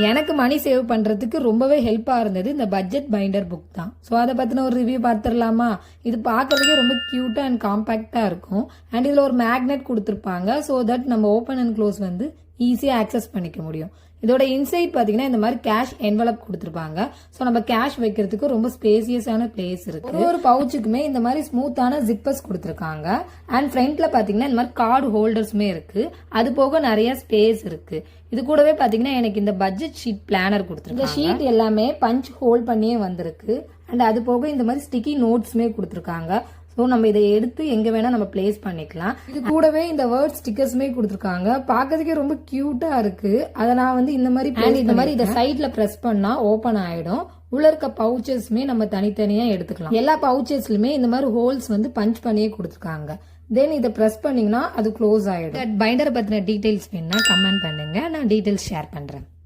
எனக்கு money save பண்றதுக்கு ரொம்பவே ஹெல்ப்பா இருந்தது இந்த பட்ஜெட் பைண்டர் புக் தான். ஸோ அதை பத்தின ஒரு ரிவ்யூ பார்த்துடலாமா? இது பார்க்கறதுக்கே ரொம்ப கியூட்டா அண்ட் காம்பாக்டா இருக்கும். அண்ட் இதுல ஒரு மேக்னெட் கொடுத்துருப்பாங்க. ஸோ தட் நம்ம ஓப்பன் அண்ட் க்ளோஸ் வந்து ஈஸியா ஆக்சஸ் பண்ணிக்க முடியும். இதோட இன்சைட் பாத்தீங்கன்னா இந்த மாதிரி கேஷ் என்வலப் கொடுத்துருப்பாங்க. ஸோ நம்ம கேஷ் வைக்கிறதுக்கு ரொம்ப ஸ்பேசியஸான பிளேஸ் இருக்கு. ஒரு பவுச்சுக்குமே இந்த மாதிரி ஸ்மூத்தான ஜிப்பர்ஸ் கொடுத்துருக்காங்க. அண்ட் ஃப்ரண்ட்ல பாத்தீங்கன்னா இந்த மாதிரி கார்டு ஹோல்டர்ஸுமே இருக்கு. அது போக நிறைய ஸ்பேஸ் இருக்கு. இது கூடவே பாத்தீங்கன்னா எனக்கு இந்த பட்ஜெட் ஷீட் பிளானர் கொடுத்துருக்காங்க. இந்த ஷீட் எல்லாமே பஞ்ச் ஹோல்ட் பண்ணியே வந்திருக்கு. அண்ட் அது போக இந்த மாதிரி ஸ்டிக்கி நோட்ஸுமே கொடுத்துருக்காங்க. ஸோ நம்ம இதை எடுத்து எங்க வேணா நம்ம பிளேஸ் பண்ணிக்கலாம். இது கூடவே இந்த வேர்ட் ஸ்டிக்கர்ஸுமே கொடுத்துருக்காங்க. பார்க்கறதுக்கே ரொம்ப கியூட்டா இருக்கு. அதை நான் வந்து இந்த மாதிரி இதை சைட்ல பிரஸ் பண்ணா ஓபன் ஆயிடும். உள்ள இருக்க பவுச்சஸ்மே நம்ம தனித்தனியா எடுத்துக்கலாம். எல்லா பவுச்சஸ்லயுமே இந்த மாதிரி ஹோல்ஸ் வந்து பஞ்ச் பண்ணியே கொடுத்துருக்காங்க. தென் இதை பிரஸ் பண்ணீங்கன்னா அது க்ளோஸ் ஆயிடும். பைண்டரை பத்தின டீடைல்ஸ் வேணும்னா கமெண்ட் பண்ணுங்க, நான் டீடைல்ஸ் ஷேர் பண்றேன்.